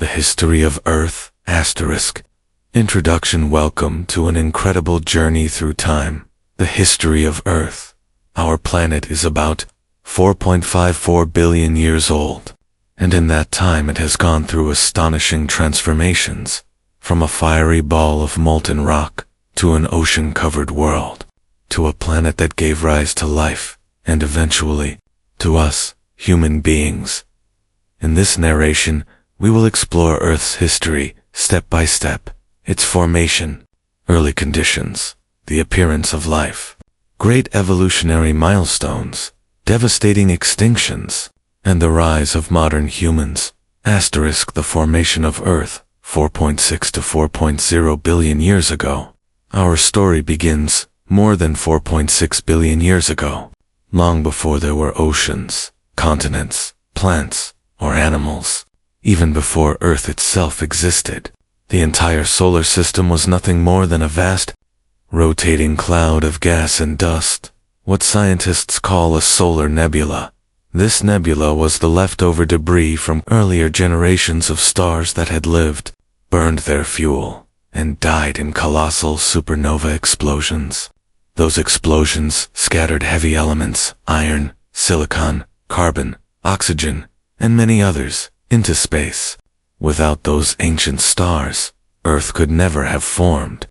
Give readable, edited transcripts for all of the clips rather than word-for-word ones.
The History of Earth, ***. Introduction. Welcome to an incredible journey through time. The history of Earth. Our planet is about 4.54 billion years old, and in that time it has gone through astonishing transformations, from a fiery ball of molten rock, to an ocean-covered world, to a planet that gave rise to life, and eventually, to us, human beings. In this narration, we will explore Earth's history, step by step, its formation, early conditions, the appearance of life, great evolutionary milestones, devastating extinctions, and the rise of modern humans. The formation of Earth, 4.6 to 4.0 billion years ago. Our story begins more than 4.6 billion years ago, long before there were oceans, continents, plants, or animals. Even before Earth itself existed, the entire solar system was nothing more than a vast, rotating cloud of gas and dust, what scientists call a solar nebula. This nebula was the leftover debris from earlier generations of stars that had lived, burned their fuel, and died in colossal supernova explosions. Those explosions scattered heavy elements, iron, silicon, carbon, oxygen, and many others, into space. Without those ancient stars, Earth could never have formed.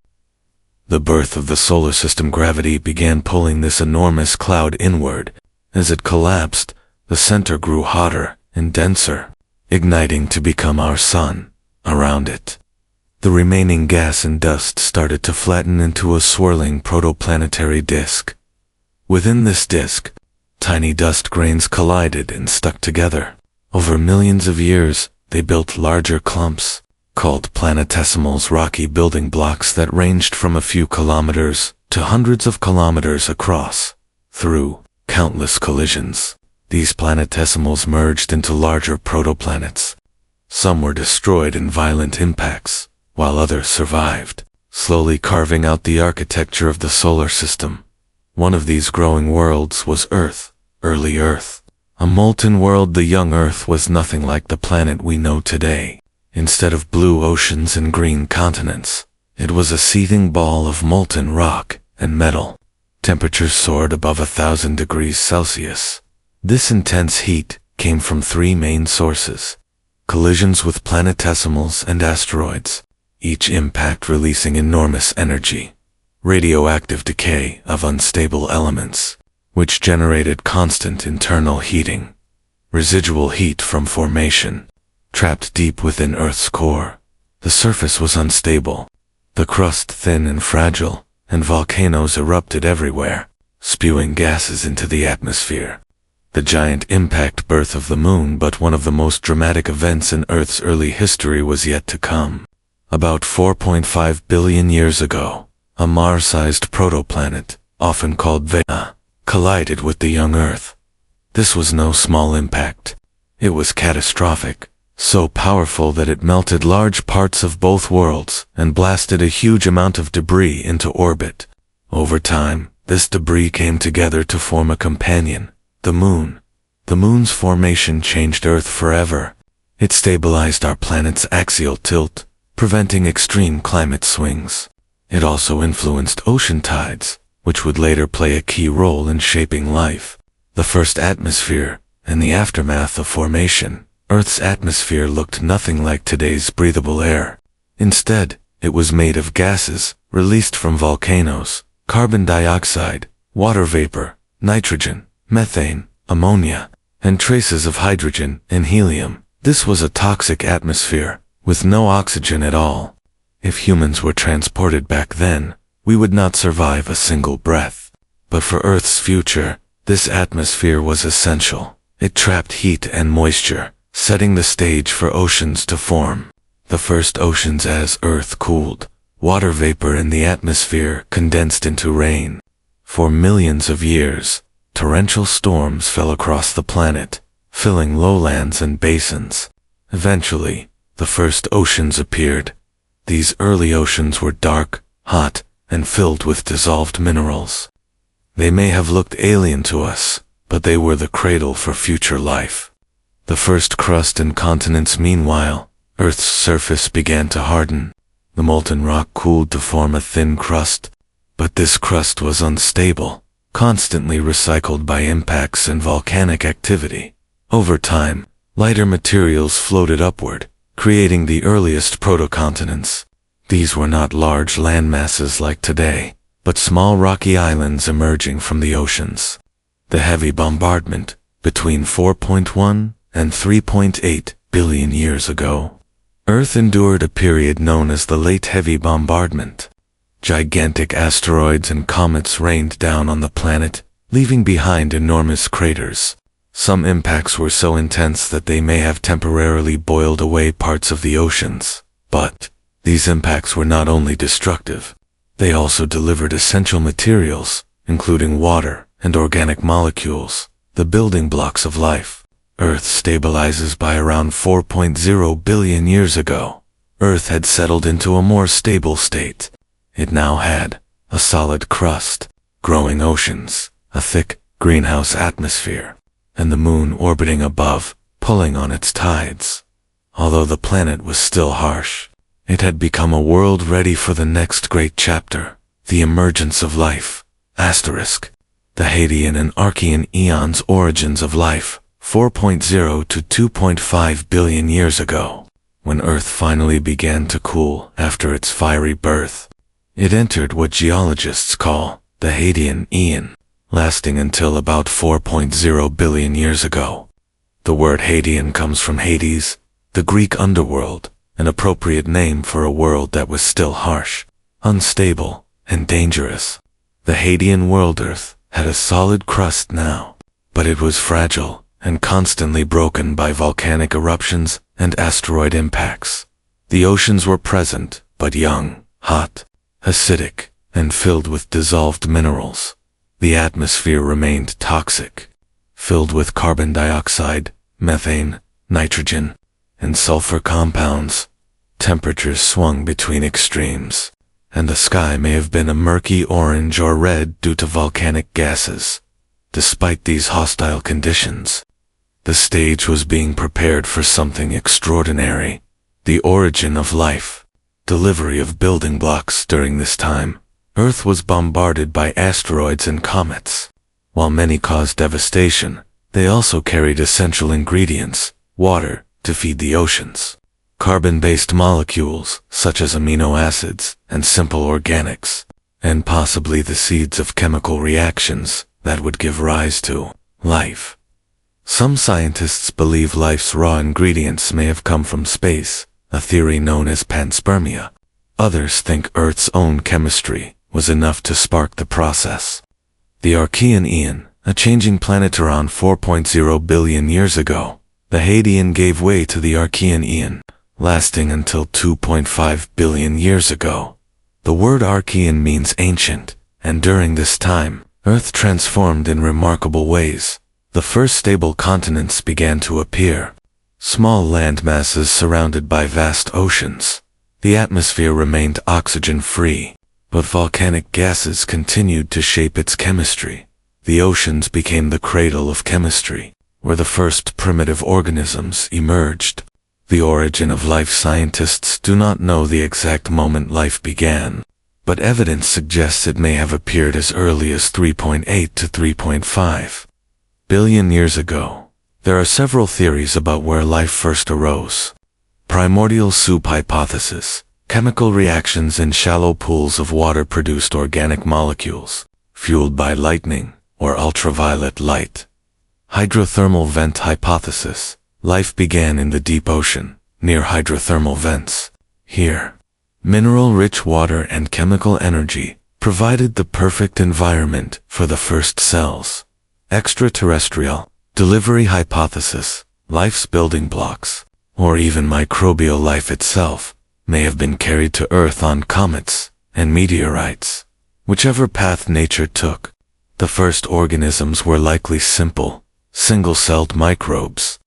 The birth of the solar system. Gravity began pulling this enormous cloud inward. As it collapsed, the center grew hotter and denser, igniting to become our sun. Around it, the remaining gas and dust started to flatten into a swirling protoplanetary disk. Within this disk, tiny dust grains collided and stuck together. Over millions of years, they built larger clumps, called planetesimals, rocky building blocks that ranged from a few kilometers to hundreds of kilometers across. Through countless collisions, these planetesimals merged into larger protoplanets. Some were destroyed in violent impacts, while others survived, slowly carving out the architecture of the solar system. One of these growing worlds was Earth, early Earth. A molten world. The young Earth was nothing like the planet we know today. Instead of blue oceans and green continents, it was a seething ball of molten rock and metal. Temperatures soared above 1,000 degrees Celsius. This intense heat came from three main sources: collisions with planetesimals and asteroids, each impact releasing enormous energy; radioactive decay of unstable elements, which generated constant internal heating; residual heat from formation, trapped deep within Earth's core. The surface was unstable, the crust thin and fragile, and volcanoes erupted everywhere, spewing gases into the atmosphere. The giant impact. Birth of the moon. But one of the most dramatic events in Earth's early history was yet to come. About 4.5 billion years ago, a Mars-sized protoplanet, often called Vega, collided with the young Earth. This was no small impact. It was catastrophic, so powerful that it melted large parts of both worlds and blasted a huge amount of debris into orbit. Over time, this debris came together to form a companion, the Moon. The Moon's formation changed Earth forever. It stabilized our planet's axial tilt, preventing extreme climate swings. It also influenced ocean tides, which would later play a key role in shaping life. The first atmosphere. In the aftermath of formation, Earth's atmosphere looked nothing like today's breathable air. Instead, it was made of gases released from volcanoes: carbon dioxide, water vapor, nitrogen, methane, ammonia, and traces of hydrogen and helium. This was a toxic atmosphere, with no oxygen at all. If humans were transported back then, we would not survive a single breath. But for Earth's future, this atmosphere was essential. It trapped heat and moisture, setting the stage for oceans to form. The first oceans. As Earth cooled, water vapor in the atmosphere condensed into rain. For millions of years, torrential storms fell across the planet, filling lowlands and basins. Eventually, the first oceans appeared. These early oceans were dark, hot, and filled with dissolved minerals. They may have looked alien to us, but they were the cradle for future life. The first crust and continents. Meanwhile, Earth's surface began to harden. The molten rock cooled to form a thin crust, but this crust was unstable, constantly recycled by impacts and volcanic activity. Over time, lighter materials floated upward, creating the earliest protocontinents. These were not large landmasses like today, but small rocky islands emerging from the oceans. The heavy bombardment, between 4.1 and 3.8 billion years ago, Earth endured a period known as the Late Heavy Bombardment. Gigantic asteroids and comets rained down on the planet, leaving behind enormous craters. Some impacts were so intense that they may have temporarily boiled away parts of the oceans. But these impacts were not only destructive, they also delivered essential materials, including water and organic molecules, the building blocks of life. Earth stabilizes by around 4.0 billion years ago. Earth had settled into a more stable state. It now had a solid crust, growing oceans, a thick greenhouse atmosphere, and the moon orbiting above, pulling on its tides. Although the planet was still harsh, it had become a world ready for the next great chapter, the emergence of life. Asterisk. The Hadean and Archean eons. Origins of life, 4.0 to 2.5 billion years ago. When Earth finally began to cool after its fiery birth, it entered what geologists call the Hadean Eon, lasting until about 4.0 billion years ago. The word Hadean comes from Hades, the Greek underworld, an appropriate name for a world that was still harsh, unstable, and dangerous. The Hadean world Earth had a solid crust now, but it was fragile and constantly broken by volcanic eruptions and asteroid impacts. The oceans were present, but young, hot, acidic, and filled with dissolved minerals. The atmosphere remained toxic, filled with carbon dioxide, methane, nitrogen, and sulfur compounds. Temperatures swung between extremes, and the sky may have been a murky orange or red due to volcanic gases. Despite these hostile conditions, the stage was being prepared for something extraordinary: the origin of life. Delivery of building blocks. During this time, Earth was bombarded by asteroids and comets. While many caused devastation, they also carried essential ingredients, water, to feed the oceans. Carbon-based molecules, such as amino acids and simple organics, and possibly the seeds of chemical reactions that would give rise to life. Some scientists believe life's raw ingredients may have come from space, a theory known as panspermia. Others think Earth's own chemistry was enough to spark the process. The Archean Eon, a changing planet around 4.0 billion years ago. The Hadean gave way to the Archean Eon, lasting until 2.5 billion years ago. The word Archean means ancient, and during this time, Earth transformed in remarkable ways. The first stable continents began to appear. Small land masses surrounded by vast oceans. The atmosphere remained oxygen-free, but volcanic gases continued to shape its chemistry. The oceans became the cradle of chemistry, where the first primitive organisms emerged. The origin of life. Scientists do not know the exact moment life began, but evidence suggests it may have appeared as early as 3.8 to 3.5 billion years ago. There are several theories about where life first arose. Primordial soup hypothesis. Chemical reactions in shallow pools of water produced organic molecules, fueled by lightning or ultraviolet light. Hydrothermal vent hypothesis. Life began in the deep ocean, near hydrothermal vents. Here, mineral-rich water and chemical energy provided the perfect environment for the first cells. Extraterrestrial delivery hypothesis. Life's building blocks, or even microbial life itself, may have been carried to Earth on comets and meteorites. Whichever path nature took, the first organisms were likely simple, single-celled microbes.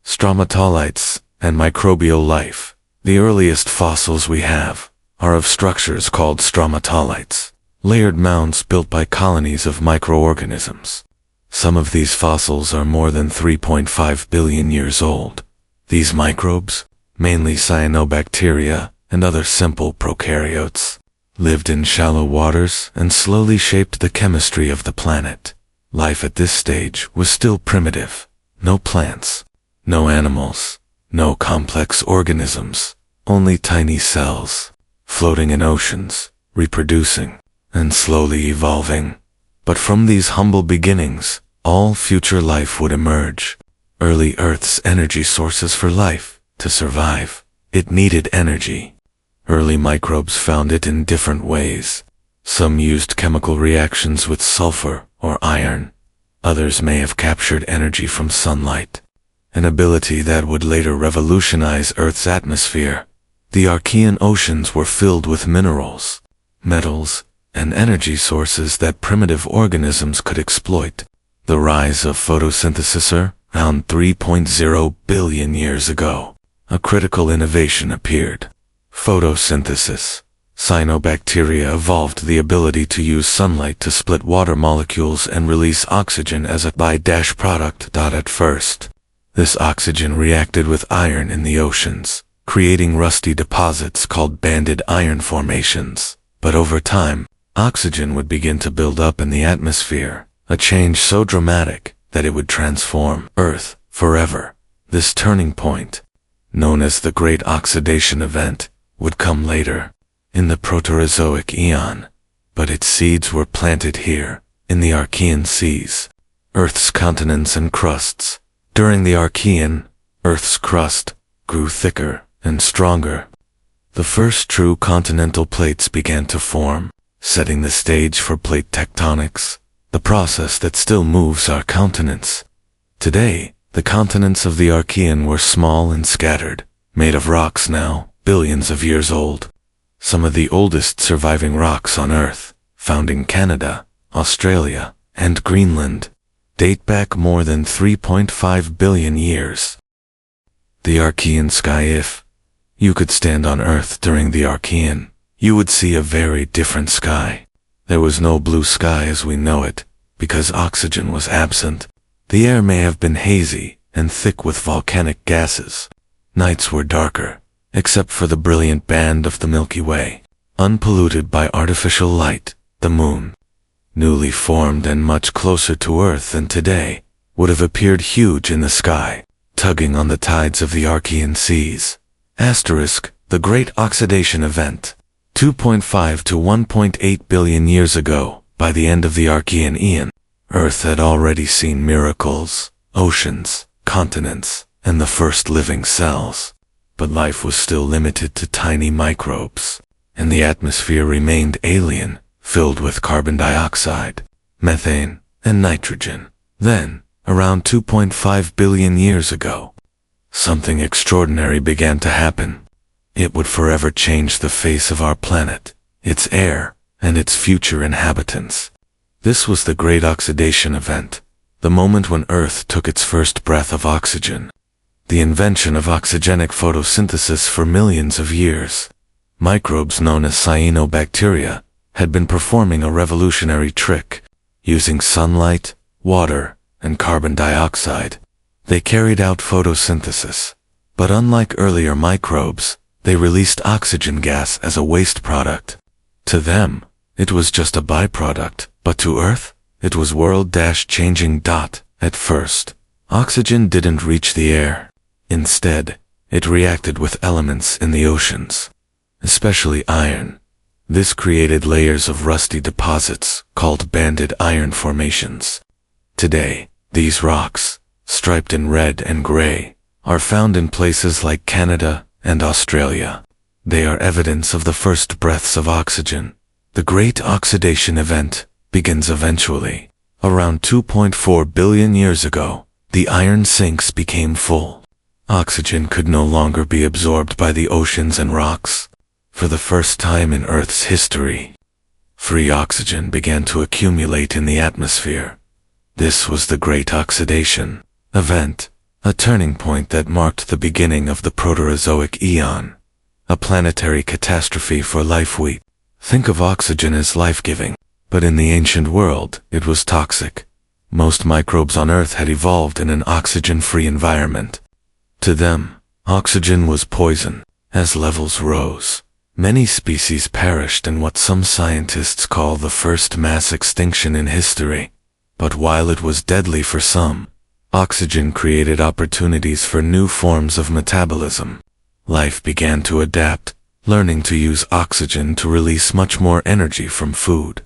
Stromatolites and microbial life. The earliest fossils we have are of structures called stromatolites, layered mounds built by colonies of microorganisms. Some of these fossils are more than 3.5 billion years old. These microbes mainly cyanobacteria and other simple prokaryotes, lived in shallow waters and slowly shaped the chemistry of the planet. Life at this stage was still primitive. No plants, no animals, no complex organisms, only tiny cells, floating in oceans, reproducing, and slowly evolving. But from these humble beginnings, all future life would emerge. Early Earth's energy sources for life. To survive, it needed energy. Early microbes found it in different ways. Some used chemical reactions with sulfur or iron. Others may have captured energy from sunlight, an ability that would later revolutionize Earth's atmosphere. The Archean oceans were filled with minerals, metals, and energy sources that primitive organisms could exploit. The rise of photosynthesis around 3.0 billion years ago. A critical innovation appeared. Photosynthesis. Cyanobacteria evolved the ability to use sunlight to split water molecules and release oxygen as a by-product. At first, this oxygen reacted with iron in the oceans, creating rusty deposits called banded iron formations. But over time, oxygen would begin to build up in the atmosphere, a change so dramatic that it would transform Earth forever. This turning point, known as the Great Oxidation Event, would come later, in the Proterozoic eon, but its seeds were planted here, in the Archean seas, Earth's continents and crusts. During the Archean, Earth's crust grew thicker and stronger. The first true continental plates began to form, setting the stage for plate tectonics, the process that still moves our continents. Today, the continents of the Archean were small and scattered, made of rocks now, billions of years old. Some of the oldest surviving rocks on Earth, found in Canada, Australia, and Greenland, date back more than 3.5 billion years. The Archean sky. If you could stand on Earth during the Archean, you would see a very different sky. There was no blue sky as we know it, because oxygen was absent. The air may have been hazy and thick with volcanic gases. Nights were darker, except for the brilliant band of the Milky Way, unpolluted by artificial light. The moon, newly formed and much closer to Earth than today, would have appeared huge in the sky, tugging on the tides of the Archean seas. The Great Oxidation Event. 2.5 to 1.8 billion years ago, by the end of the Archean eon, Earth had already seen miracles, oceans, continents, and the first living cells. But life was still limited to tiny microbes, and the atmosphere remained alien, filled with carbon dioxide, methane, and nitrogen. Then, around 2.5 billion years ago, something extraordinary began to happen. It would forever change the face of our planet, its air, and its future inhabitants. This was the Great Oxidation Event, the moment when Earth took its first breath of oxygen. The invention of oxygenic photosynthesis. For millions of years, microbes known as cyanobacteria had been performing a revolutionary trick, using sunlight, water, and carbon dioxide. They carried out photosynthesis, but unlike earlier microbes, they released oxygen gas as a waste product. To them, it was just a byproduct, but to Earth, it was world-changing. At first, oxygen didn't reach the air. Instead, it reacted with elements in the oceans, especially iron. This created layers of rusty deposits called banded iron formations. Today, these rocks, striped in red and gray, are found in places like Canada and Australia. They are evidence of the first breaths of oxygen. The Great Oxidation Event begins eventually. Around 2.4 billion years ago, the iron sinks became full. Oxygen could no longer be absorbed by the oceans and rocks. For the first time in Earth's history, free oxygen began to accumulate in the atmosphere. This was the Great Oxidation Event, a turning point that marked the beginning of the Proterozoic eon, a planetary catastrophe for life. We think of oxygen as life-giving, but in the ancient world, it was toxic. Most microbes on Earth had evolved in an oxygen-free environment. To them, Oxygen was poison. As levels rose, many species perished in what some scientists call the first mass extinction in history. But while it was deadly for some, oxygen created opportunities for new forms of metabolism. Life began to adapt, learning to use oxygen to release much more energy from food.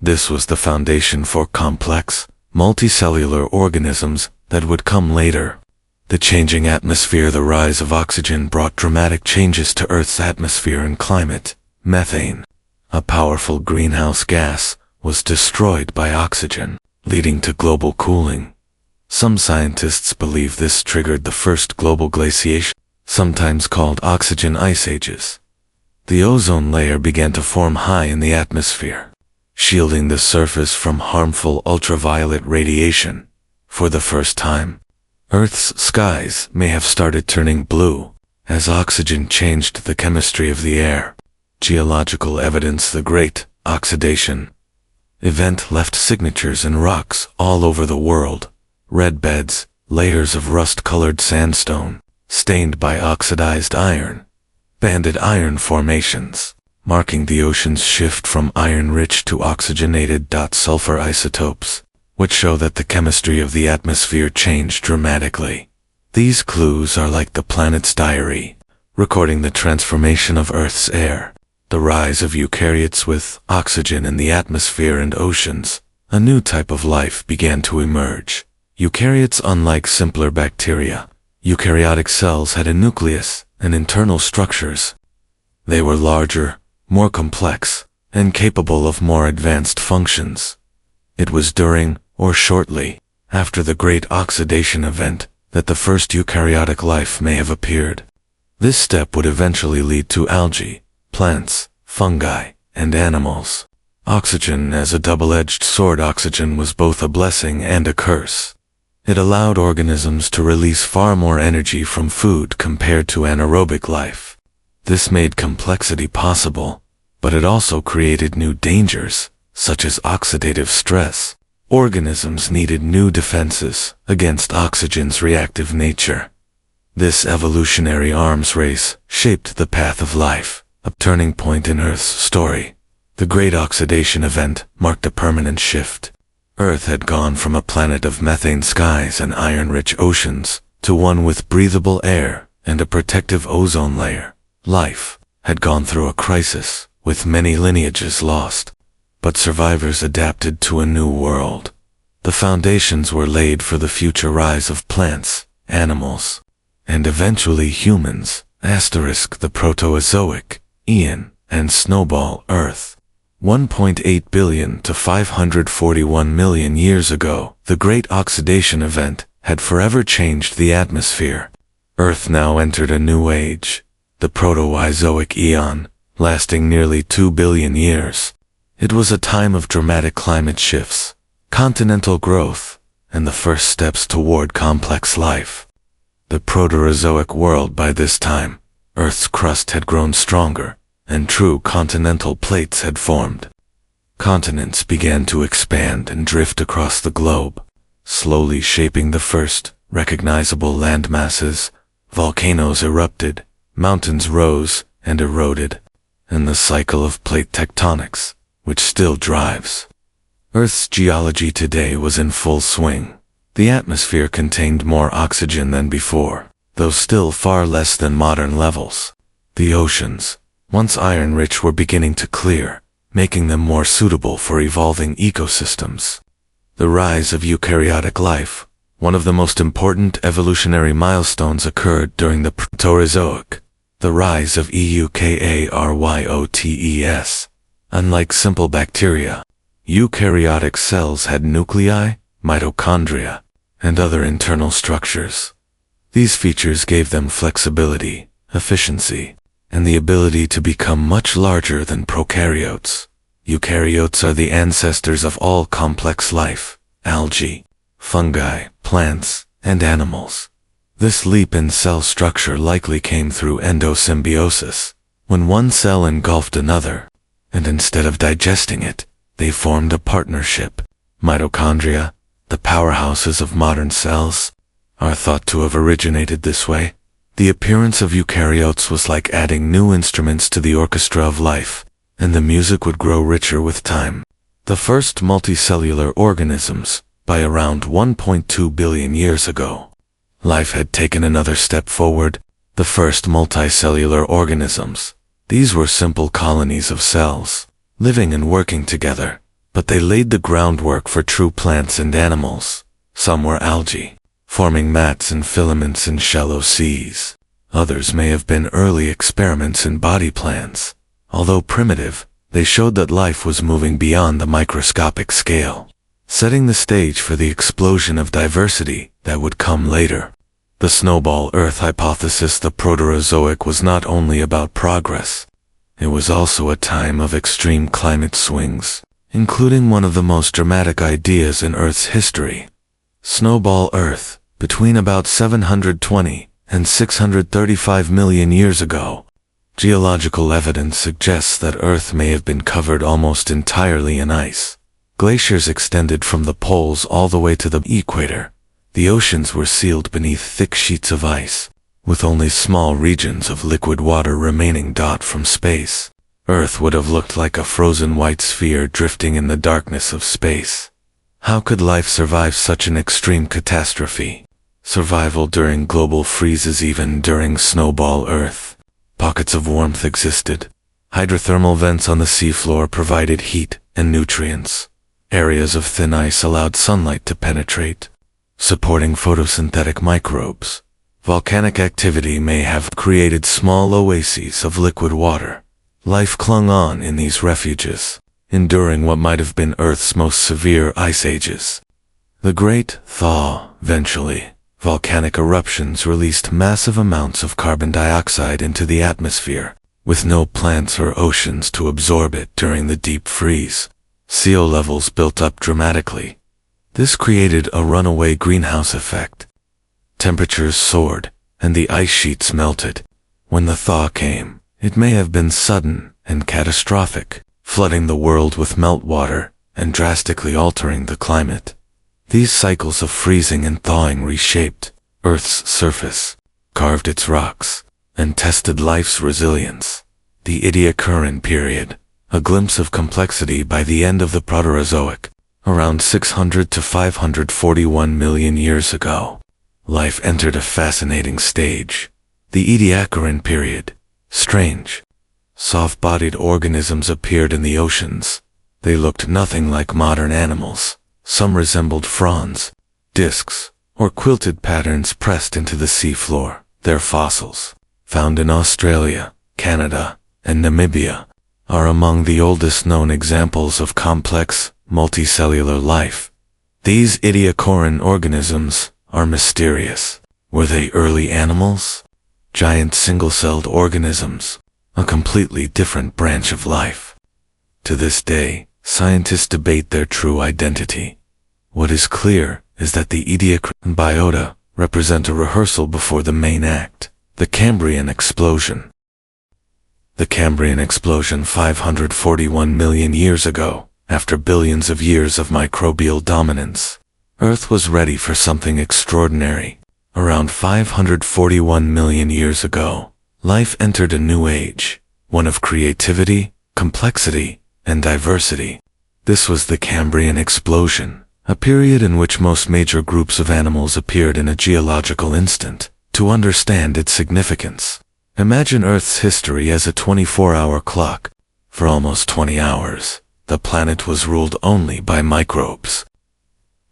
This was the foundation for complex, multicellular organisms that would come later. The changing atmosphere. The rise of oxygen brought dramatic changes to Earth's atmosphere and climate. Methane, a powerful greenhouse gas, was destroyed by oxygen, leading to global cooling. Some scientists believe this triggered the first global glaciation, sometimes called oxygen ice ages. The ozone layer began to form high in the atmosphere, shielding the surface from harmful ultraviolet radiation. For the first time, Earth's skies may have started turning blue, as oxygen changed the chemistry of the air. Geological evidence. The Great Oxidation event left signatures in rocks all over the world. Red beds, layers of rust-colored sandstone, stained by oxidized iron. Banded iron formations, marking the ocean's shift from iron-rich to oxygenated. Sulfur isotopes, which show that the chemistry of the atmosphere changed dramatically. These clues are like the planet's diary, recording the transformation of Earth's air. The rise of eukaryotes. With oxygen in the atmosphere and oceans, a new type of life began to emerge. Eukaryotes. Unlike simpler bacteria, eukaryotic cells had a nucleus and internal structures. They were larger, more complex, and capable of more advanced functions. It was during, or shortly, after the Great Oxidation event, that the first eukaryotic life may have appeared. This step would eventually lead to algae, plants, fungi, and animals. Oxygen as a double-edged sword. Oxygen was both a blessing and a curse. It allowed organisms to release far more energy from food compared to anaerobic life. This made complexity possible, but it also created new dangers, such as oxidative stress. Organisms needed new defenses against oxygen's reactive nature. This evolutionary arms race shaped the path of life, a turning point in Earth's story. The Great Oxidation event marked a permanent shift. Earth had gone from a planet of methane skies and iron-rich oceans to one with breathable air and a protective ozone layer. Life had gone through a crisis, with many lineages lost. But survivors adapted to a new world. The foundations were laid for the future rise of plants, animals, and eventually humans. The Proterozoic, Eon, and Snowball Earth. 1.8 billion to 541 million years ago, the Great Oxidation event had forever changed the atmosphere. Earth now entered a new age, the Proterozoic Eon, lasting nearly 2 billion years. It was a time of dramatic climate shifts, continental growth, and the first steps toward complex life. The Proterozoic world. By this time, Earth's crust had grown stronger, and true continental plates had formed. Continents began to expand and drift across the globe, slowly shaping the first recognizable landmasses. Volcanoes erupted, mountains rose and eroded, and the cycle of plate tectonics, which still drives. Earth's geology today was in full swing. The atmosphere contained more oxygen than before, though still far less than modern levels. The oceans, once iron-rich, were beginning to clear, making them more suitable for evolving ecosystems. The rise of eukaryotic life, one of the most important evolutionary milestones, occurred during the Proterozoic. The rise of eukaryotes. Unlike simple bacteria, eukaryotic cells had nuclei, mitochondria, and other internal structures. These features gave them flexibility, efficiency, and the ability to become much larger than prokaryotes. Eukaryotes are the ancestors of all complex life: algae, fungi, plants, and animals. This leap in cell structure likely came through endosymbiosis, when one cell engulfed another, and instead of digesting it, they formed a partnership. Mitochondria, the powerhouses of modern cells, are thought to have originated this way. The appearance of eukaryotes was like adding new instruments to the orchestra of life, and the music would grow richer with time. The first multicellular organisms, by around 1.2 billion years ago. Life had taken another step forward, the first multicellular organisms. These were simple colonies of cells, living and working together, but they laid the groundwork for true plants and animals. Some were algae, forming mats and filaments in shallow seas. Others may have been early experiments in body plans. Although primitive, they showed that life was moving beyond the microscopic scale, setting the stage for the explosion of diversity that would come later. The Snowball Earth hypothesis, the Proterozoic, was not only about progress. It was also a time of extreme climate swings, including one of the most dramatic ideas in Earth's history. Snowball Earth, between about 720 and 635 million years ago. Geological evidence suggests that Earth may have been covered almost entirely in ice. Glaciers extended from the poles all the way to the equator. The oceans were sealed beneath thick sheets of ice, with only small regions of liquid water remaining. From space, Earth would have looked like a frozen white sphere drifting in the darkness of space. How could life survive such an extreme catastrophe? Survival during global freezes. Even during Snowball Earth, pockets of warmth existed. Hydrothermal vents on the seafloor provided heat and nutrients. Areas of thin ice allowed sunlight to penetrate, supporting photosynthetic microbes. Volcanic activity may have created small oases of liquid water. Life clung on in these refuges, enduring what might have been Earth's most severe ice ages. The Great Thaw. Eventually, volcanic eruptions released massive amounts of carbon dioxide into the atmosphere, with no plants or oceans to absorb it. During the deep freeze, sea levels built up dramatically. This created a runaway greenhouse effect. Temperatures soared, and the ice sheets melted. When the thaw came, it may have been sudden and catastrophic, flooding the world with meltwater and drastically altering the climate. These cycles of freezing and thawing reshaped Earth's surface, carved its rocks, and tested life's resilience. The Ediacaran period, a glimpse of complexity. By the end of the Proterozoic, around 600 to 541 million years ago, life entered a fascinating stage. The Ediacaran period. Strange, soft-bodied organisms appeared in the oceans. They looked nothing like modern animals. Some resembled fronds, discs, or quilted patterns pressed into the seafloor. Their fossils, found in Australia, Canada, and Namibia, are among the oldest known examples of complex, multicellular life. These Ediacaran organisms are mysterious. Were they early animals? Giant single-celled organisms, a completely different branch of life. To this day, scientists debate their true identity. What is clear is that the Ediacaran biota represent a rehearsal before the main act, the Cambrian Explosion. The Cambrian Explosion 541 million years ago, after billions of years of microbial dominance, Earth was ready for something extraordinary. Around 541 million years ago, life entered a new age, one of creativity, complexity, and diversity. This was the Cambrian Explosion, a period in which most major groups of animals appeared in a geological instant. To understand its significance, imagine Earth's history as a 24-hour clock. For almost 20 hours, the planet was ruled only by microbes.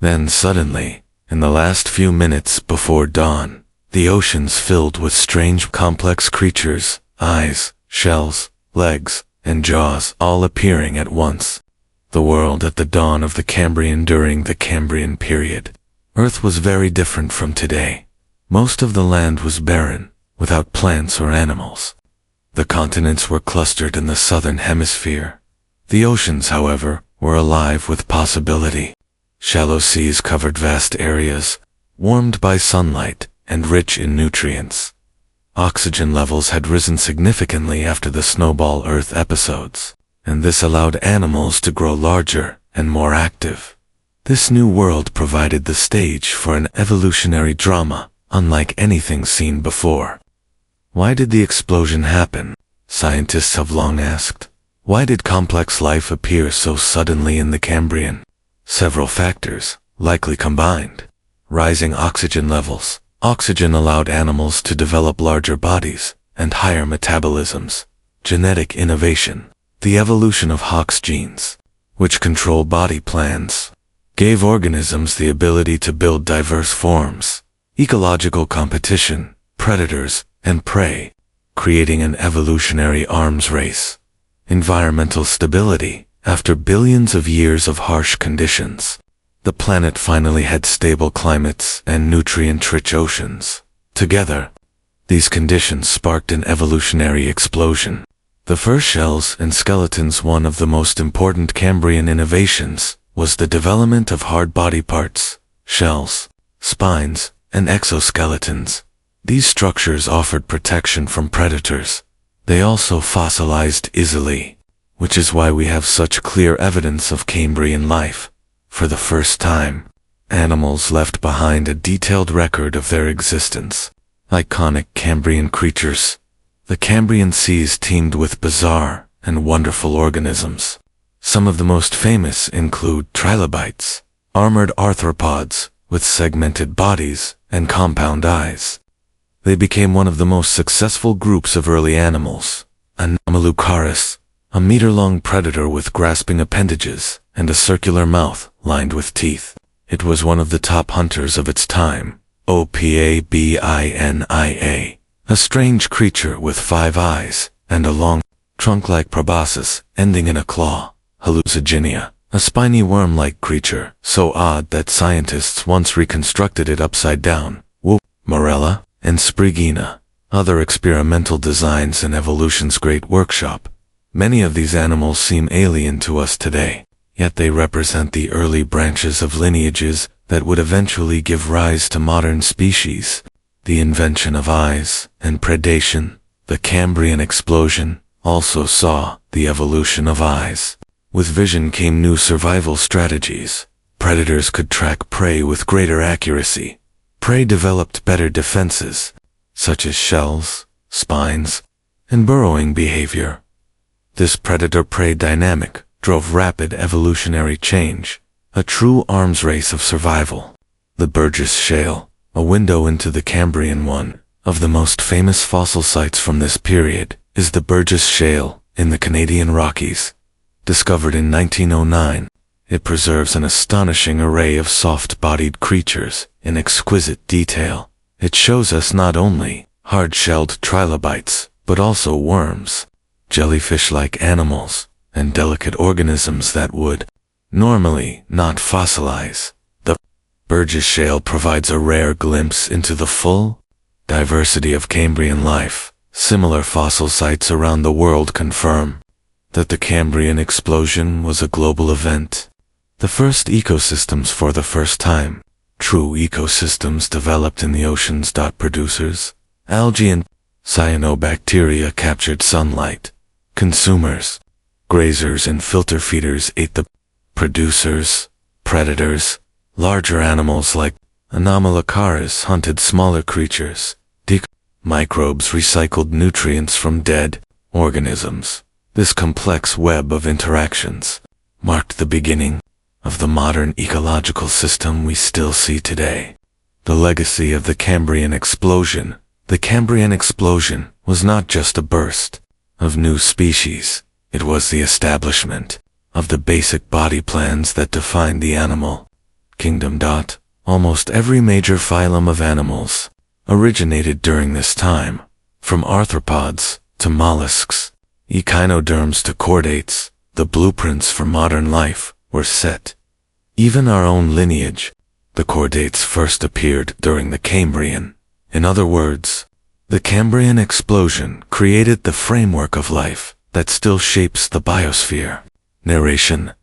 Then suddenly, in the last few minutes before dawn, the oceans filled with strange complex creatures, eyes, shells, legs, and jaws all appearing at once. The world at the dawn of the Cambrian. During the Cambrian period, Earth was very different from today. Most of the land was barren, without plants or animals. The continents were clustered in the southern hemisphere. The oceans, however, were alive with possibility. Shallow seas covered vast areas, warmed by sunlight and rich in nutrients. Oxygen levels had risen significantly after the Snowball Earth episodes, and this allowed animals to grow larger and more active. This new world provided the stage for an evolutionary drama unlike anything seen before. Why did the explosion happen? Scientists have long asked. Why did complex life appear so suddenly in the Cambrian? Several factors, likely combined. Rising oxygen levels. Oxygen allowed animals to develop larger bodies and higher metabolisms. Genetic innovation. The evolution of Hox genes, which control body plans, gave organisms the ability to build diverse forms. Ecological competition, predators and prey, creating an evolutionary arms race. Environmental stability. After billions of years of harsh conditions, the planet finally had stable climates and nutrient-rich oceans. Together, these conditions sparked an evolutionary explosion. The first shells and skeletons. One of the most important Cambrian innovations was the development of hard body parts, shells, spines, and exoskeletons. These structures offered protection from predators. They also fossilized easily, which is why we have such clear evidence of Cambrian life. For the first time, animals left behind a detailed record of their existence. Iconic Cambrian creatures. The Cambrian seas teemed with bizarre and wonderful organisms. Some of the most famous include trilobites, armored arthropods with segmented bodies and compound eyes. They became one of the most successful groups of early animals. Anomalocaris, a meter-long predator with grasping appendages and a circular mouth lined with teeth. It was one of the top hunters of its time. Opabinia, a strange creature with 5 eyes and a long, trunk-like proboscis ending in a claw. Hallucigenia, a spiny worm-like creature, so odd that scientists once reconstructed it upside down. Morella and Sprigina, other experimental designs in evolution's great workshop. Many of these animals seem alien to us today, yet they represent the early branches of lineages that would eventually give rise to modern species. The invention of eyes and predation. The Cambrian Explosion also saw the evolution of eyes. With vision came new survival strategies. Predators could track prey with greater accuracy. Prey developed better defenses, such as shells, spines, and burrowing behavior. This predator-prey dynamic drove rapid evolutionary change, a true arms race of survival. The Burgess Shale, a window into the Cambrian. One of the most famous fossil sites from this period is the Burgess Shale in the Canadian Rockies. Discovered in 1909, it preserves an astonishing array of soft-bodied creatures in exquisite detail. It shows us not only hard-shelled trilobites, but also worms, jellyfish-like animals, and delicate organisms that would normally not fossilize. The Burgess Shale provides a rare glimpse into the full diversity of Cambrian life. Similar fossil sites around the world confirm that the Cambrian explosion was a global event. The first ecosystems. For the first time, true ecosystems developed in the oceans. Producers, algae and cyanobacteria captured sunlight. Consumers, grazers and filter feeders ate the producers. Predators, larger animals like Anomalocaris hunted smaller creatures. Microbes recycled nutrients from dead organisms. This complex web of interactions marked the beginning of the modern ecological system we still see today. The legacy of the Cambrian Explosion. The Cambrian Explosion was not just a burst of new species, it was the establishment of the basic body plans that defined the animal kingdom. Almost every major phylum of animals originated during this time, from arthropods to mollusks, echinoderms to chordates. The blueprints for modern life were set. Even our own lineage, the chordates, first appeared during the Cambrian. In other words, the Cambrian Explosion created the framework of life that still shapes the biosphere. Narration.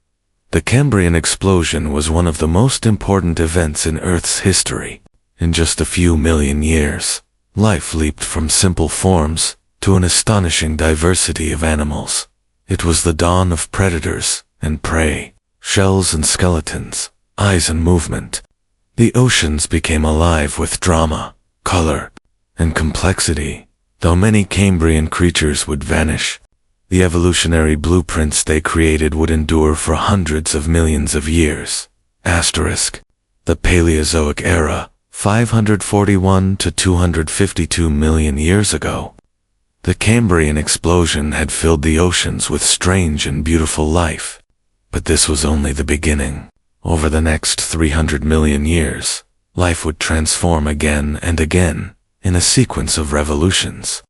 The Cambrian Explosion was one of the most important events in Earth's history. In just a few million years, life leaped from simple forms to an astonishing diversity of animals. It was the dawn of predators and prey, shells and skeletons, eyes and movement. The oceans became alive with drama, color, and complexity. Though many Cambrian creatures would vanish, the evolutionary blueprints they created would endure for hundreds of millions of years. Asterisk. The Paleozoic era, 541 to 252 million years ago. The Cambrian Explosion had filled the oceans with strange and beautiful life. But this was only the beginning. Over the next 300 million years, life would transform again and again, in a sequence of revolutions.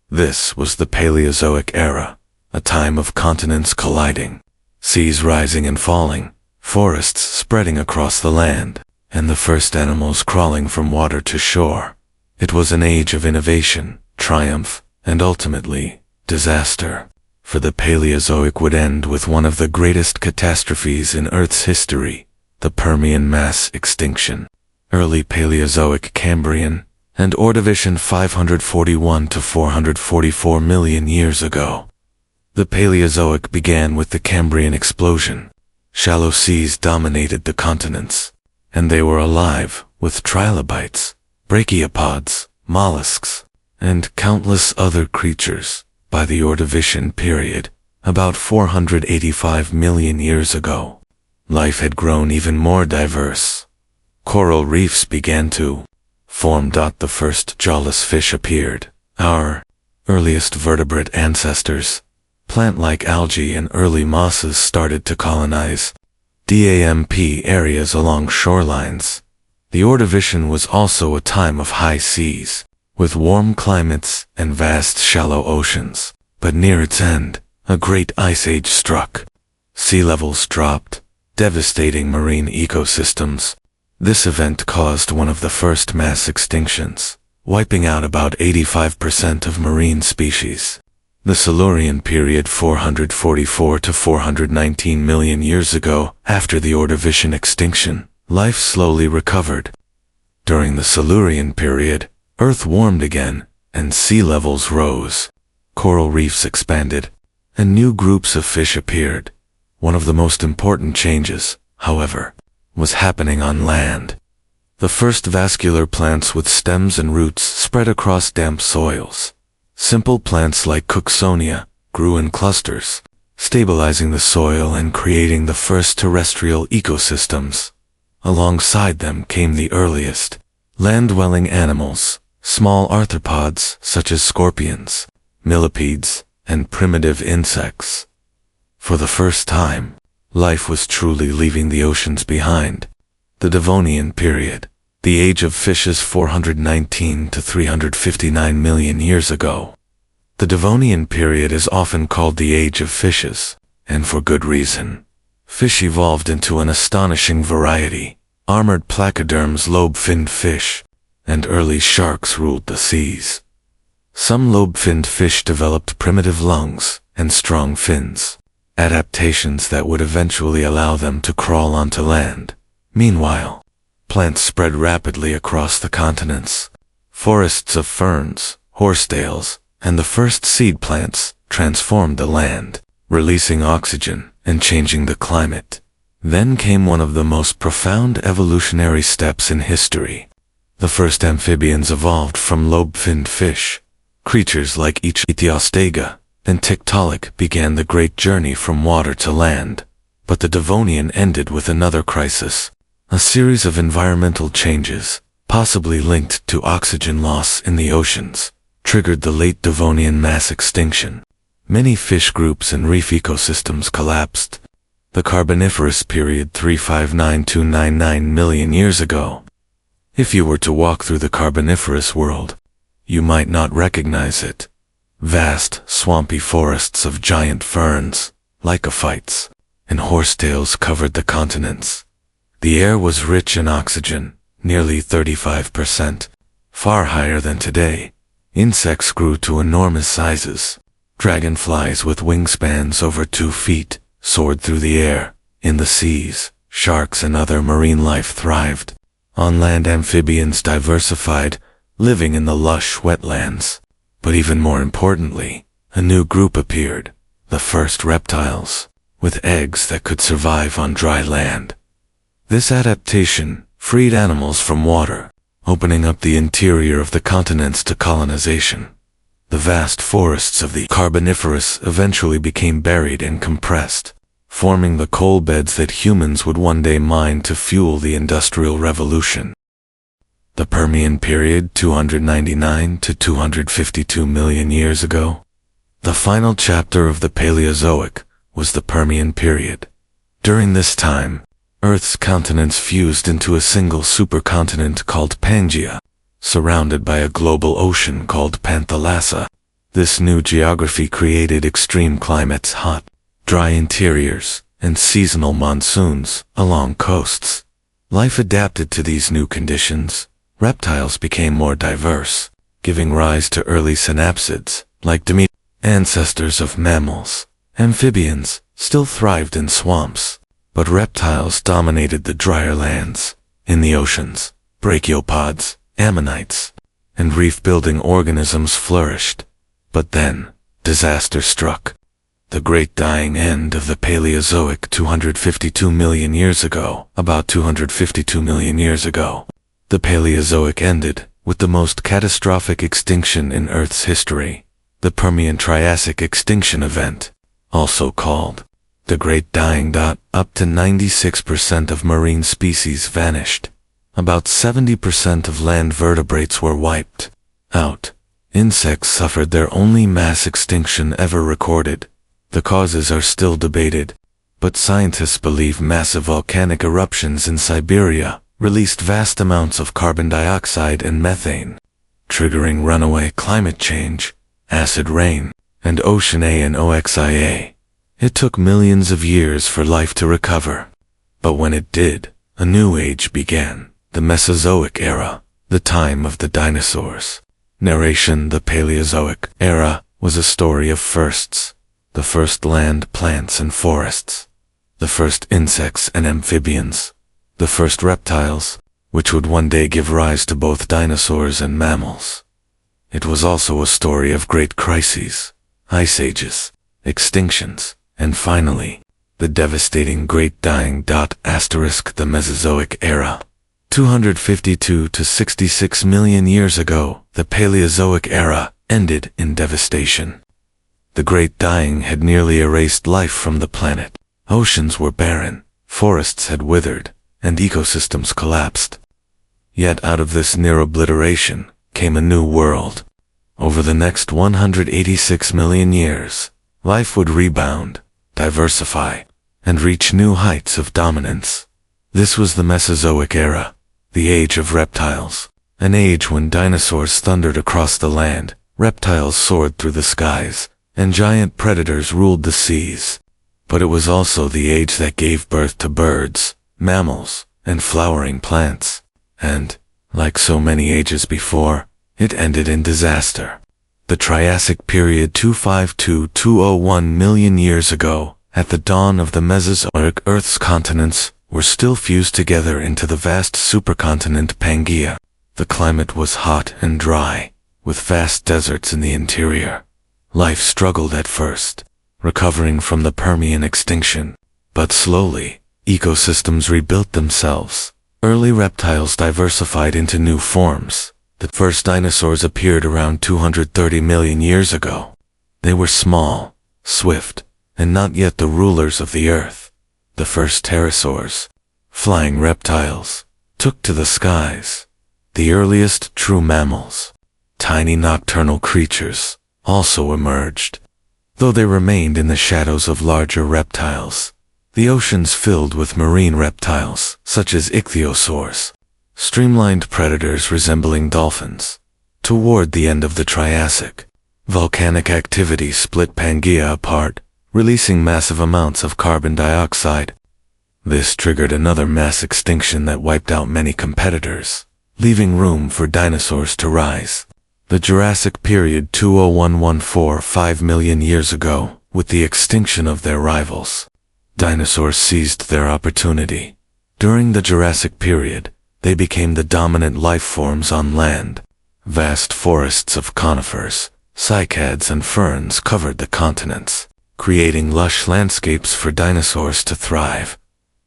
This was the Paleozoic era, a time of continents colliding, seas rising and falling, forests spreading across the land, and the first animals crawling from water to shore. It was an age of innovation, triumph, and ultimately, disaster. For the Paleozoic would end with one of the greatest catastrophes in Earth's history, the Permian mass extinction. Early Paleozoic Cambrian, and Ordovician 541 to 444 million years ago. The Paleozoic began with the Cambrian Explosion. Shallow seas dominated the continents, and they were alive with trilobites, brachiopods, mollusks, and countless other creatures. By the Ordovician period, about 485 million years ago, life had grown even more diverse. Coral reefs began to form. The first jawless fish appeared. Our earliest vertebrate ancestors, plant-like algae and early mosses started to colonize damp areas along shorelines. The Ordovician was also a time of high seas, with warm climates and vast shallow oceans. But near its end, a great ice age struck. Sea levels dropped, devastating marine ecosystems. This event caused one of the first mass extinctions, wiping out about 85% of marine species. The Silurian period 444 to 419 million years ago, after the Ordovician extinction, life slowly recovered. During the Silurian period, Earth warmed again, and sea levels rose. Coral reefs expanded, and new groups of fish appeared. One of the most important changes, however, was happening on land. The first vascular plants with stems and roots spread across damp soils. Simple plants like Cooksonia grew in clusters, stabilizing the soil and creating the first terrestrial ecosystems. Alongside them came the earliest land-dwelling animals, small arthropods such as scorpions, millipedes, and primitive insects. For the first time, life was truly leaving the oceans behind. The Devonian period, the age of fishes 419 to 359 million years ago. The Devonian period is often called the age of fishes, and for good reason. Fish evolved into an astonishing variety. Armored placoderms, lobe-finned fish, and early sharks ruled the seas. Some lobe-finned fish developed primitive lungs and strong fins, adaptations that would eventually allow them to crawl onto land. Meanwhile, plants spread rapidly across the continents. Forests of ferns, horsetails, and the first seed plants transformed the land, releasing oxygen and changing the climate. Then came one of the most profound evolutionary steps in history. The first amphibians evolved from lobe-finned fish. Creatures like Ichthyostega and Tiktaalik began the great journey from water to land. But the Devonian ended with another crisis. A series of environmental changes, possibly linked to oxygen loss in the oceans, triggered the late Devonian mass extinction. Many fish groups and reef ecosystems collapsed. The Carboniferous period 359-299 million years ago. If you were to walk through the Carboniferous world, you might not recognize it. Vast, swampy forests of giant ferns, lycophytes, and horsetails covered the continents. The air was rich in oxygen, nearly 35%, far higher than today. Insects grew to enormous sizes. Dragonflies with wingspans over 2 feet soared through the air. In the seas, sharks and other marine life thrived. On land, amphibians diversified, living in the lush wetlands. But even more importantly, a new group appeared, the first reptiles, with eggs that could survive on dry land. This adaptation freed animals from water, opening up the interior of the continents to colonization. The vast forests of the Carboniferous eventually became buried and compressed, forming the coal beds that humans would one day mine to fuel the Industrial Revolution. The Permian period, 299 to 252 million years ago. The final chapter of the Paleozoic was the Permian period. During this time, Earth's continents fused into a single supercontinent called Pangaea, surrounded by a global ocean called Panthalassa. This new geography created extreme climates, hot, dry interiors, and seasonal monsoons along coasts. Life adapted to these new conditions. Reptiles became more diverse, giving rise to early synapsids, like ancestors of mammals. Amphibians still thrived in swamps, but reptiles dominated the drier lands. In the oceans, brachiopods, ammonites, and reef-building organisms flourished. But then, disaster struck. The great dying end of the Paleozoic 252 million years ago, about 252 million years ago. The Paleozoic ended with the most catastrophic extinction in Earth's history, the Permian-Triassic extinction event, also called the Great Dying. Up to 96% of marine species vanished. About 70% of land vertebrates were wiped out. Insects suffered their only mass extinction ever recorded. The causes are still debated, but scientists believe massive volcanic eruptions in Siberia released vast amounts of carbon dioxide and methane, triggering runaway climate change, acid rain, and ocean anoxia. It took millions of years for life to recover. But when it did, a new age began, the Mesozoic era, the time of the dinosaurs. Narration: the Paleozoic era was a story of firsts. The first land, plants, and forests. The first insects and amphibians. The first reptiles, which would one day give rise to both dinosaurs and mammals. It was also a story of great crises, ice ages, extinctions, and finally, the devastating Great Dying. The Mesozoic era. 252 to 66 million years ago, the Paleozoic era ended in devastation. The Great Dying had nearly erased life from the planet. Oceans were barren, forests had withered, and ecosystems collapsed. Yet out of this near obliteration came a new world. Over the next 186 million years, life would rebound, diversify, and reach new heights of dominance. This was the Mesozoic era, the age of reptiles, an age when dinosaurs thundered across the land, reptiles soared through the skies, and giant predators ruled the seas. But it was also the age that gave birth to birds, mammals, and flowering plants. And, like so many ages before, it ended in disaster. The Triassic period 252-201 million years ago, at the dawn of the Mesozoic, Earth's continents were still fused together into the vast supercontinent Pangaea. The climate was hot and dry, with vast deserts in the interior. Life struggled at first, recovering from the Permian extinction, but slowly, ecosystems rebuilt themselves. Early reptiles diversified into new forms. The first dinosaurs appeared around 230 million years ago. They were small, swift, and not yet the rulers of the earth. The first pterosaurs, flying reptiles, took to the skies. The earliest true mammals, tiny nocturnal creatures, also emerged. Though they remained in the shadows of larger reptiles, the oceans filled with marine reptiles, such as ichthyosaurs, streamlined predators resembling dolphins. Toward the end of the Triassic, volcanic activity split Pangaea apart, releasing massive amounts of carbon dioxide. This triggered another mass extinction that wiped out many competitors, leaving room for dinosaurs to rise. The Jurassic period 201-145 million years ago, with the extinction of their rivals, dinosaurs seized their opportunity. During the Jurassic period, they became the dominant life forms on land. Vast forests of conifers, cycads, and ferns covered the continents, creating lush landscapes for dinosaurs to thrive.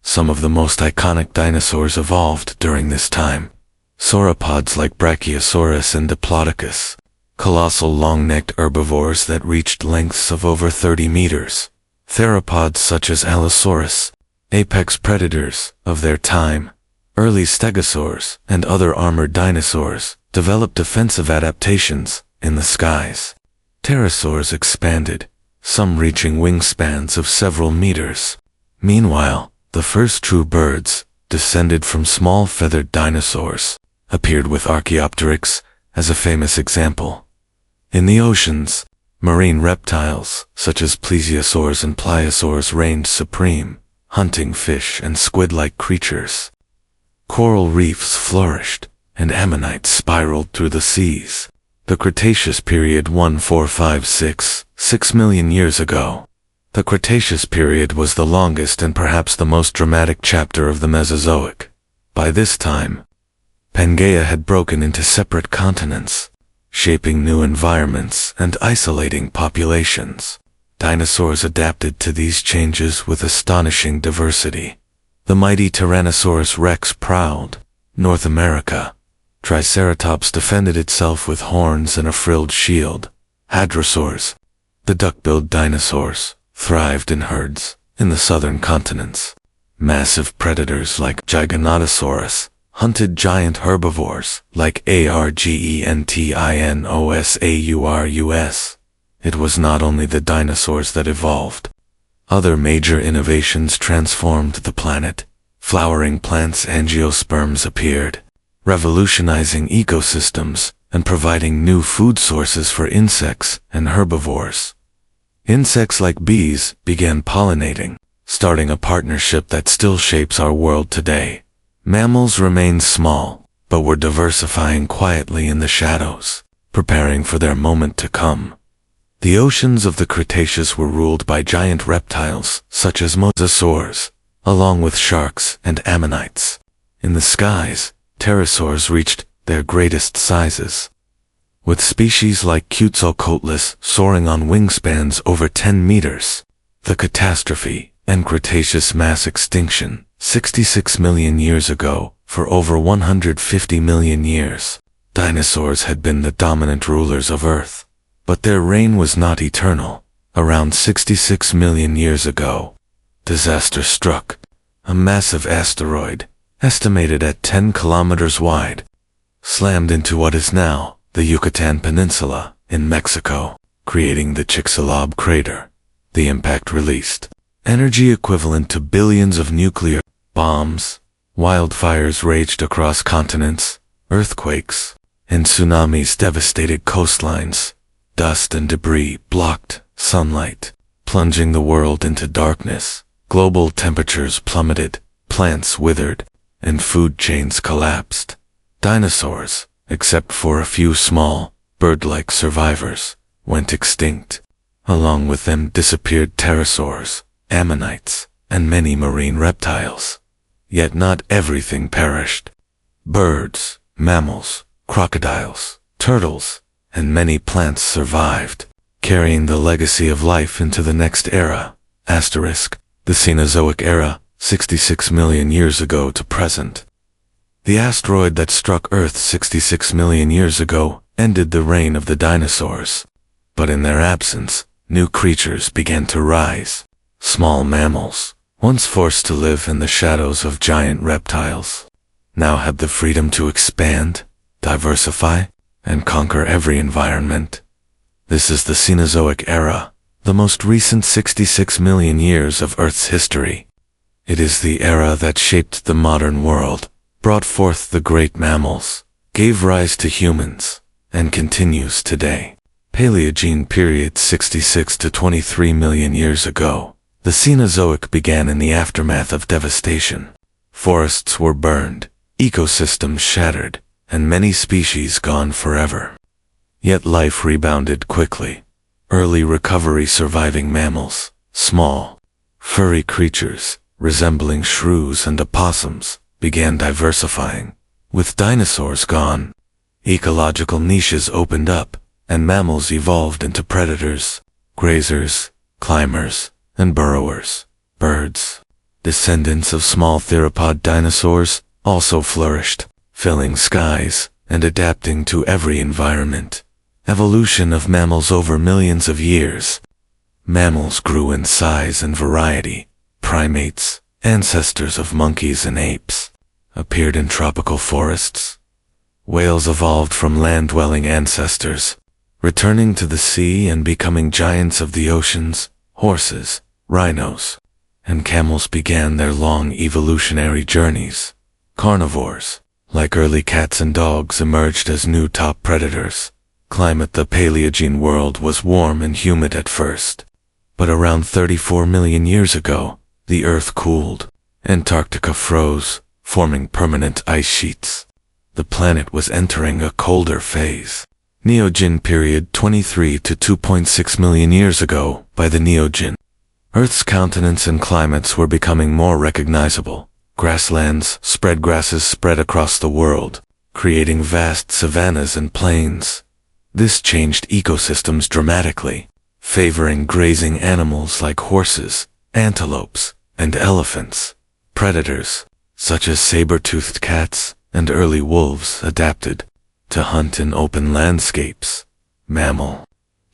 Some of the most iconic dinosaurs evolved during this time. Sauropods like Brachiosaurus and Diplodocus, colossal long-necked herbivores that reached lengths of over 30 meters. Theropods such as Allosaurus, apex predators of their time, early stegosaurs, and other armored dinosaurs developed defensive adaptations in the skies. Pterosaurs expanded, some reaching wingspans of several meters. Meanwhile, the first true birds, descended from small feathered dinosaurs, appeared with Archaeopteryx as a famous example. In the oceans, marine reptiles such as plesiosaurs and pliosaurs reigned supreme, hunting fish and squid-like creatures. Coral reefs flourished, and ammonites spiraled through the seas. The Cretaceous period 6 million years ago. The Cretaceous period was the longest and perhaps the most dramatic chapter of the Mesozoic. By this time, Pangaea had broken into separate continents, shaping new environments and isolating populations. Dinosaurs adapted to these changes with astonishing diversity. The mighty Tyrannosaurus rex prowled North America. Triceratops defended itself with horns and a frilled shield. Hadrosaurs, the duck-billed dinosaurs, thrived in herds in the southern continents. Massive predators like Giganotosaurus hunted giant herbivores like Argentinosaurus. It was not only the dinosaurs that evolved. Other major innovations transformed the planet. Flowering plants angiosperms appeared, revolutionizing ecosystems and providing new food sources for insects and herbivores. Insects like bees began pollinating, starting a partnership that still shapes our world today. Mammals remained small, but were diversifying quietly in the shadows, preparing for their moment to come. The oceans of the Cretaceous were ruled by giant reptiles such as mosasaurs, along with sharks and ammonites. In the skies, pterosaurs reached their greatest sizes, with species like Quetzalcoatlus soaring on wingspans over 10 meters. The catastrophe and Cretaceous mass extinction 66 million years ago. For over 150 million years, dinosaurs had been the dominant rulers of Earth. But their reign was not eternal. Around 66 million years ago, disaster struck. A massive asteroid, estimated at 10 kilometers wide, slammed into what is now the Yucatan Peninsula in Mexico, creating the Chicxulub crater. The impact released energy equivalent to billions of nuclear bombs. Wildfires raged across continents, earthquakes and tsunamis devastated coastlines. Dust and debris blocked sunlight, plunging the world into darkness. Global temperatures plummeted, plants withered, and food chains collapsed. Dinosaurs, except for a few small, bird-like survivors, went extinct. Along with them disappeared pterosaurs, ammonites, and many marine reptiles. Yet not everything perished. Birds, mammals, crocodiles, turtles, and many plants survived, carrying the legacy of life into the next era. The Cenozoic era, 66 million years ago to present. The asteroid that struck Earth 66 million years ago ended the reign of the dinosaurs. But in their absence, new creatures began to rise. Small mammals, once forced to live in the shadows of giant reptiles, now had the freedom to expand, diversify, and conquer every environment. This is the Cenozoic era, the most recent 66 million years of Earth's history. It is the era that shaped the modern world, brought forth the great mammals, gave rise to humans, and continues today. Paleogene period 66 to 23 million years ago. The Cenozoic began in the aftermath of devastation. Forests were burned, ecosystems shattered, and many species gone forever. Yet life rebounded quickly. Early recovery surviving mammals, small, furry creatures, resembling shrews and opossums, began diversifying. With dinosaurs gone, ecological niches opened up, and mammals evolved into predators, grazers, climbers, and burrowers. Birds, descendants of small theropod dinosaurs, also flourished, filling skies and adapting to every environment. Evolution of mammals over millions of years. Mammals grew in size and variety. Primates, ancestors of monkeys and apes, appeared in tropical forests. Whales evolved from land-dwelling ancestors, returning to the sea and becoming giants of the oceans. Horses, rhinos, and camels began their long evolutionary journeys. Carnivores, like early cats and dogs, emerged as new top predators. Climate. The Paleozoic world was warm and humid at first, but around 34 million years ago, the Earth cooled. Antarctica froze, forming permanent ice sheets. The planet was entering a colder phase. Neogen period 23 to 2.6 million years ago. By the Neogen, Earth's continents and climates were becoming more recognizable. Grasslands, spread grasses spread across the world, creating vast savannas and plains. This changed ecosystems dramatically, favoring grazing animals like horses, antelopes, and elephants. Predators, such as saber-toothed cats and early wolves, adapted to hunt in open landscapes. Mammal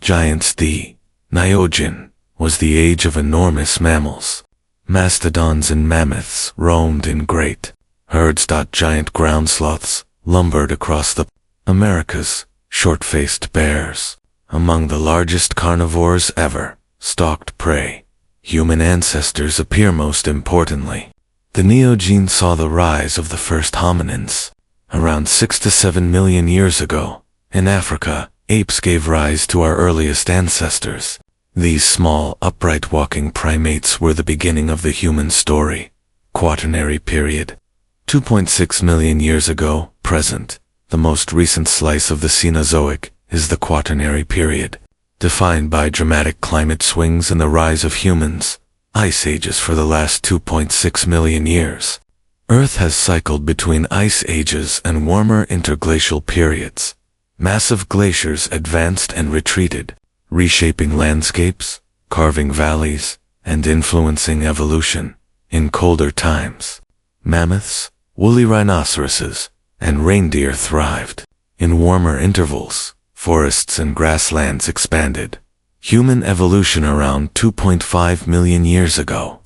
giants. The Neogen was the age of enormous mammals. Mastodons and mammoths roamed in great herds. Giant ground sloths lumbered across the Americas. Short-faced bears, among the largest carnivores ever, stalked prey. Human ancestors appear. Most importantly, the Neogen saw the rise of the first hominins. Around 6 to 7 million years ago, in Africa, apes gave rise to our earliest ancestors. These small, upright walking primates were the beginning of the human story. Quaternary period. 2.6 million years ago, present. The most recent slice of the Cenozoic is the Quaternary period, defined by dramatic climate swings and the rise of humans. Ice ages. For the last 2.6 million years, Earth has cycled between ice ages and warmer interglacial periods. Massive glaciers advanced and retreated, reshaping landscapes, carving valleys, and influencing evolution. In colder times, mammoths, woolly rhinoceroses, and reindeer thrived. In warmer intervals, forests and grasslands expanded. Human evolution. Around 2.5 million years ago,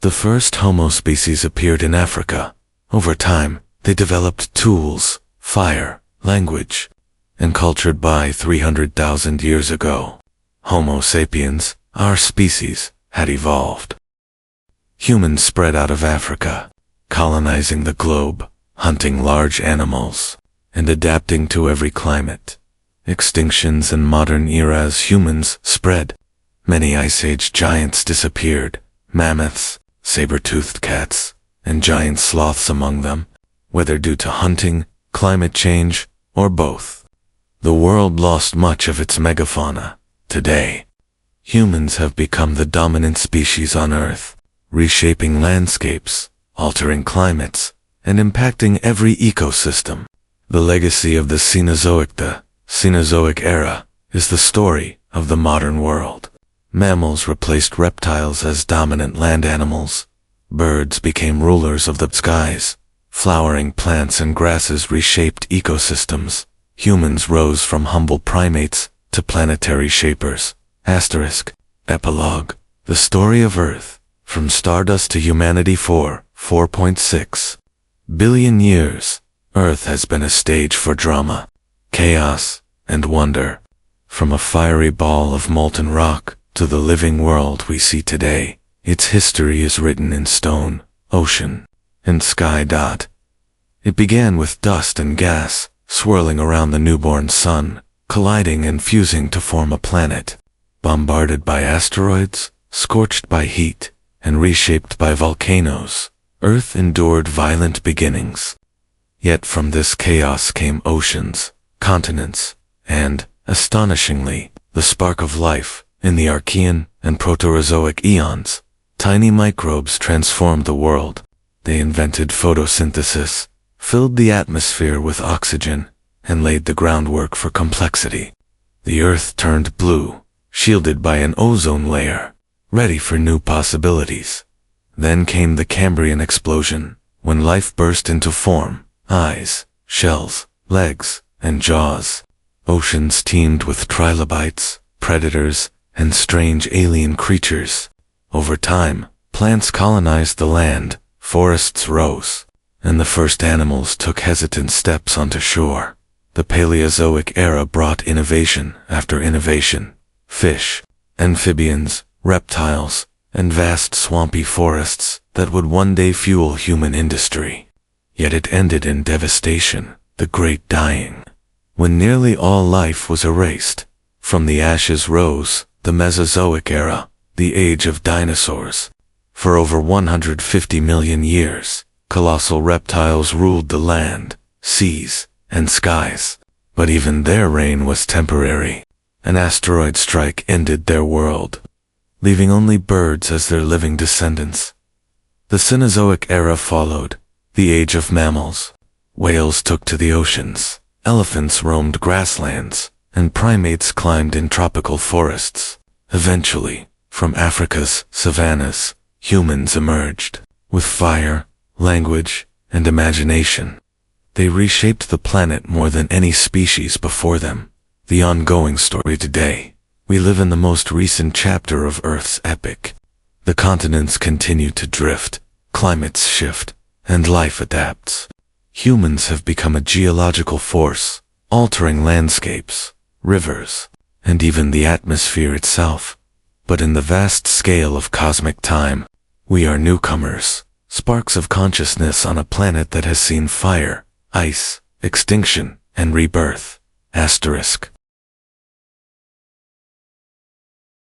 the first Homo species appeared in Africa. Over time, they developed tools, fire, language, and cultured. By 300,000 years ago, Homo sapiens, our species, had evolved. Humans spread out of Africa, colonizing the globe, hunting large animals, and adapting to every climate. Extinctions and modern eras. Humans spread. Many Ice Age giants disappeared, mammoths, saber-toothed cats, and giant sloths among them, whether due to hunting, climate change, or both. The world lost much of its megafauna. Today, humans have become the dominant species on Earth, reshaping landscapes, altering climates, and impacting every ecosystem. The legacy of the Cenozoic. The Cenozoic era is the story of the modern world. Mammals replaced reptiles as dominant land animals. Birds became rulers of the skies. Flowering plants and grasses reshaped ecosystems. Humans rose from humble primates to planetary shapers. Epilogue. The story of Earth, from stardust to humanity. For 4.6 billion years, Earth has been a stage for drama, chaos, and wonder. From a fiery ball of molten rock to the living world we see today, its history is written in stone, ocean, and sky. It began with dust and gas, swirling around the newborn sun, colliding and fusing to form a planet. Bombarded by asteroids, scorched by heat, and reshaped by volcanoes, Earth endured violent beginnings. Yet from this chaos came oceans, continents, and, astonishingly, the spark of life. In the Archean and Proterozoic eons, tiny microbes transformed the world. They invented photosynthesis, filled the atmosphere with oxygen, and laid the groundwork for complexity. The Earth turned blue, shielded by an ozone layer, ready for new possibilities. Then came the Cambrian Explosion, when life burst into form: eyes, shells, legs, and jaws. Oceans teemed with trilobites, predators, and strange alien creatures. Over time, plants colonized the land, forests rose, and the first animals took hesitant steps onto shore. The Paleozoic era brought innovation after innovation. Fish, amphibians, reptiles, and vast swampy forests that would one day fuel human industry. Yet it ended in devastation, the Great Dying, when nearly all life was erased. From the ashes rose the Mesozoic era, the age of dinosaurs. For over 150 million years, colossal reptiles ruled the land, seas, and skies. But even their reign was temporary. An asteroid strike ended their world, leaving only birds as their living descendants. The Cenozoic era followed, the age of mammals. Whales took to the oceans, elephants roamed grasslands, and primates climbed in tropical forests. Eventually, from Africa's savannas, humans emerged. With fire, language, and imagination. They reshaped the planet more than any species before them. The ongoing story today. We live in the most recent chapter of Earth's epic. The continents continue to drift, climates shift, and life adapts. Humans have become a geological force, altering landscapes, rivers, and even the atmosphere itself. But in the vast scale of cosmic time, we are newcomers, sparks of consciousness on a planet that has seen fire, ice, extinction, and rebirth. Asterisk.